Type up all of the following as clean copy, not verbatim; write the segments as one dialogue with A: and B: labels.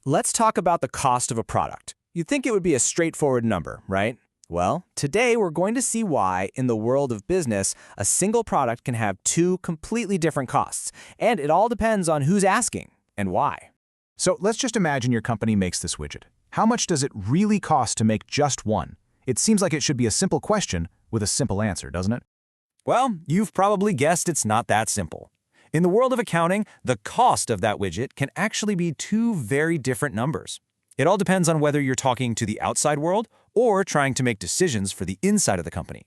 A: Let's talk about the cost of a product. You'd think it would be a straightforward number, right? Well, today we're going to see why, in the world of business, a single product can have two completely different costs, and it all depends on who's asking and why.
B: So let's just imagine your company makes this widget. How much does it really cost to make just one? It seems like it should be a simple question with a simple answer, doesn't it?
A: Well, you've probably guessed it's not that simple. In the world of accounting, the cost of that widget can actually be two very different numbers. It all depends on whether you're talking to the outside world or trying to make decisions for the inside of the company.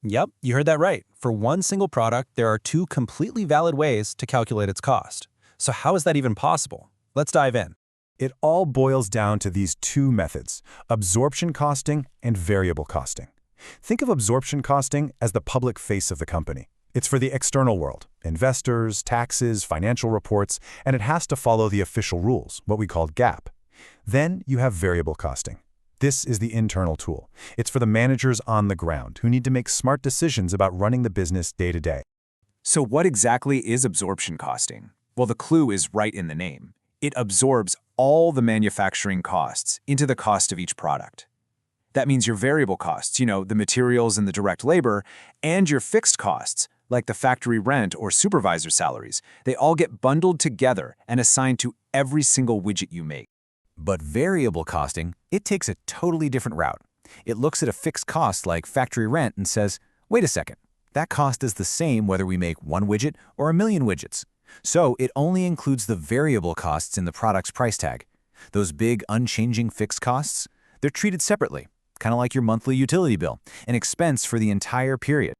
C: Yep, you heard that right. For one single product, there are two completely valid ways to calculate its cost. So how is that even possible? Let's dive in.
D: It all boils down to these two methods, absorption costing and variable costing. Think of absorption costing as the public face of the company. It's for the external world, investors, taxes, financial reports, and it has to follow the official rules, what we call GAAP. Then you have variable costing. This is the internal tool. It's for the managers on the ground who need to make smart decisions about running the business day to day.
B: So what exactly is absorption costing? Well, the clue is right in the name. It absorbs all the manufacturing costs into the cost of each product. That means your variable costs, the materials and the direct labor, and your fixed costs, like the factory rent or supervisor salaries, they all get bundled together and assigned to every single widget you make.
E: But variable costing, it takes a totally different route. It looks at a fixed cost like factory rent and says, wait a second, that cost is the same whether we make one widget or a million widgets. So it only includes the variable costs in the product's price tag. Those big, unchanging fixed costs, they're treated separately, kind of like your monthly utility bill, an expense for the entire period.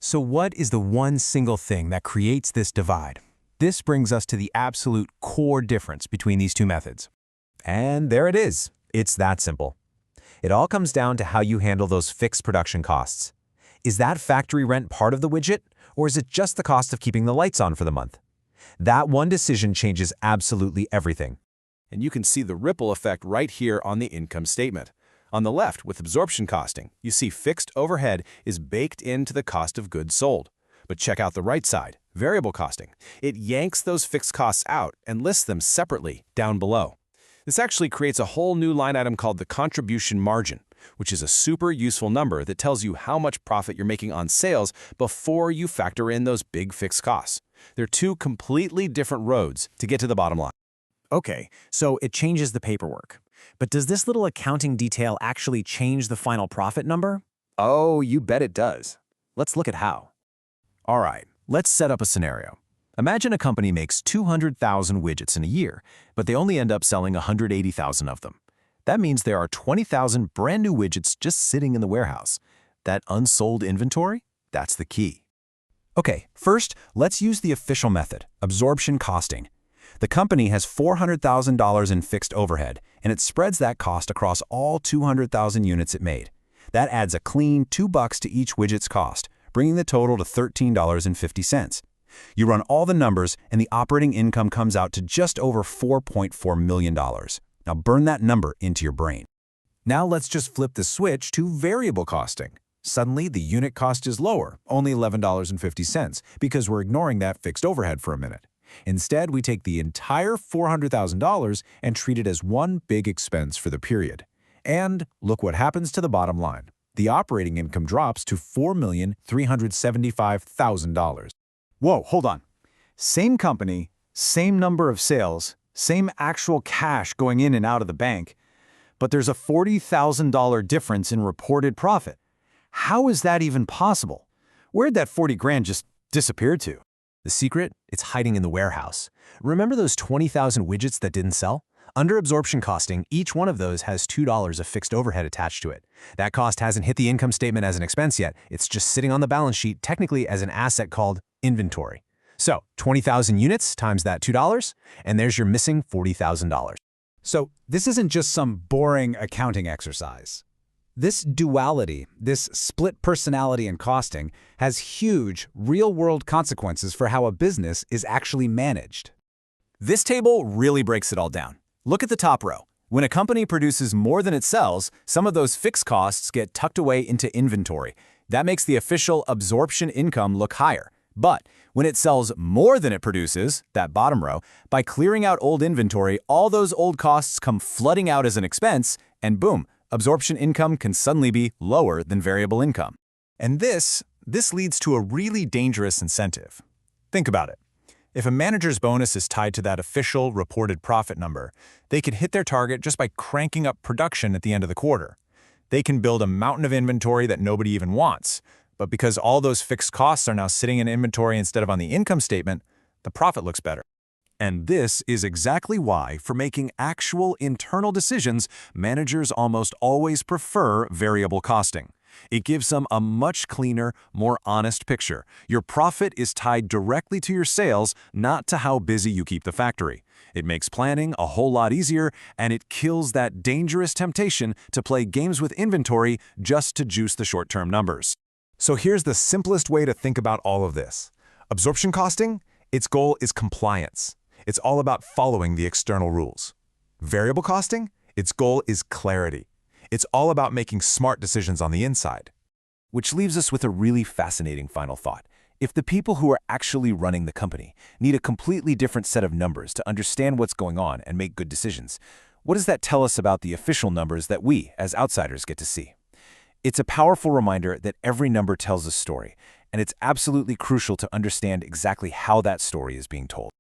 C: So what is the one single thing that creates this divide? This brings us to the absolute core difference between these two methods.
F: And there it is. It's that simple. It all comes down to how you handle those fixed production costs. Is that factory rent part of the widget, or is it just the cost of keeping the lights on for the month? That one decision changes absolutely everything.
A: And you can see the ripple effect right here on the income statement. On the left, with absorption costing, you see fixed overhead is baked into the cost of goods sold. But check out the right side, variable costing. It yanks those fixed costs out and lists them separately down below. This actually creates a whole new line item called the contribution margin, which is a super useful number that tells you how much profit you're making on sales before you factor in those big fixed costs. They're two completely different roads to get to the bottom line.
E: Okay, so it changes the paperwork. But does this little accounting detail actually change the final profit number?
A: Oh, you bet it does.
E: Let's look at how. All right, let's set up a scenario. Imagine a company makes 200,000 widgets in a year, but they only end up selling 180,000 of them. That means there are 20,000 brand new widgets just sitting in the warehouse. That unsold inventory, that's the key. Okay, first, let's use the official method, absorption costing. The company has $400,000 in fixed overhead, and it spreads that cost across all 200,000 units it made. That adds a clean $2 to each widget's cost, bringing the total to $13.50. You run all the numbers, and the operating income comes out to just over $4.4 million. Now burn that number into your brain.
B: Now let's just flip the switch to variable costing. Suddenly, the unit cost is lower, only $11.50, because we're ignoring that fixed overhead for a minute. Instead, we take the entire $400,000 and treat it as one big expense for the period. And look what happens to the bottom line. The operating income drops to $4,375,000.
D: Whoa, hold on. Same company, same number of sales, same actual cash going in and out of the bank, but there's a $40,000 difference in reported profit. How is that even possible? Where'd that 40 grand just disappear to?
C: The secret? It's hiding in the warehouse. Remember those 20,000 widgets that didn't sell? Under absorption costing, each one of those has $2 of fixed overhead attached to it. That cost hasn't hit the income statement as an expense yet. It's just sitting on the balance sheet technically as an asset called inventory. So 20,000 units times that $2, and there's your missing $40,000.
D: So this isn't just some boring accounting exercise. This duality, this split personality in costing, has huge, real-world consequences for how a business is actually managed.
E: This table really breaks it all down. Look at the top row. When a company produces more than it sells, some of those fixed costs get tucked away into inventory. That makes the official absorption income look higher.
A: But when it sells more than it produces, that bottom row, by clearing out old inventory, all those old costs come flooding out as an expense, and boom, absorption income can suddenly be lower than variable income.
C: And this leads to a really dangerous incentive. Think about it. If a manager's bonus is tied to that official reported profit number, they could hit their target just by cranking up production at the end of the quarter. They can build a mountain of inventory that nobody even wants, but because all those fixed costs are now sitting in inventory instead of on the income statement, the profit looks better.
A: And this is exactly why, for making actual internal decisions, managers almost always prefer variable costing. It gives them a much cleaner, more honest picture. Your profit is tied directly to your sales, not to how busy you keep the factory. It makes planning a whole lot easier, and it kills that dangerous temptation to play games with inventory just to juice the short-term numbers.
C: So here's the simplest way to think about all of this. Absorption costing, its goal is compliance. It's all about following the external rules. Variable costing, its goal is clarity. It's all about making smart decisions on the inside.
E: Which leaves us with a really fascinating final thought. If the people who are actually running the company need a completely different set of numbers to understand what's going on and make good decisions, what does that tell us about the official numbers that we, as outsiders, get to see? It's a powerful reminder that every number tells a story, and it's absolutely crucial to understand exactly how that story is being told.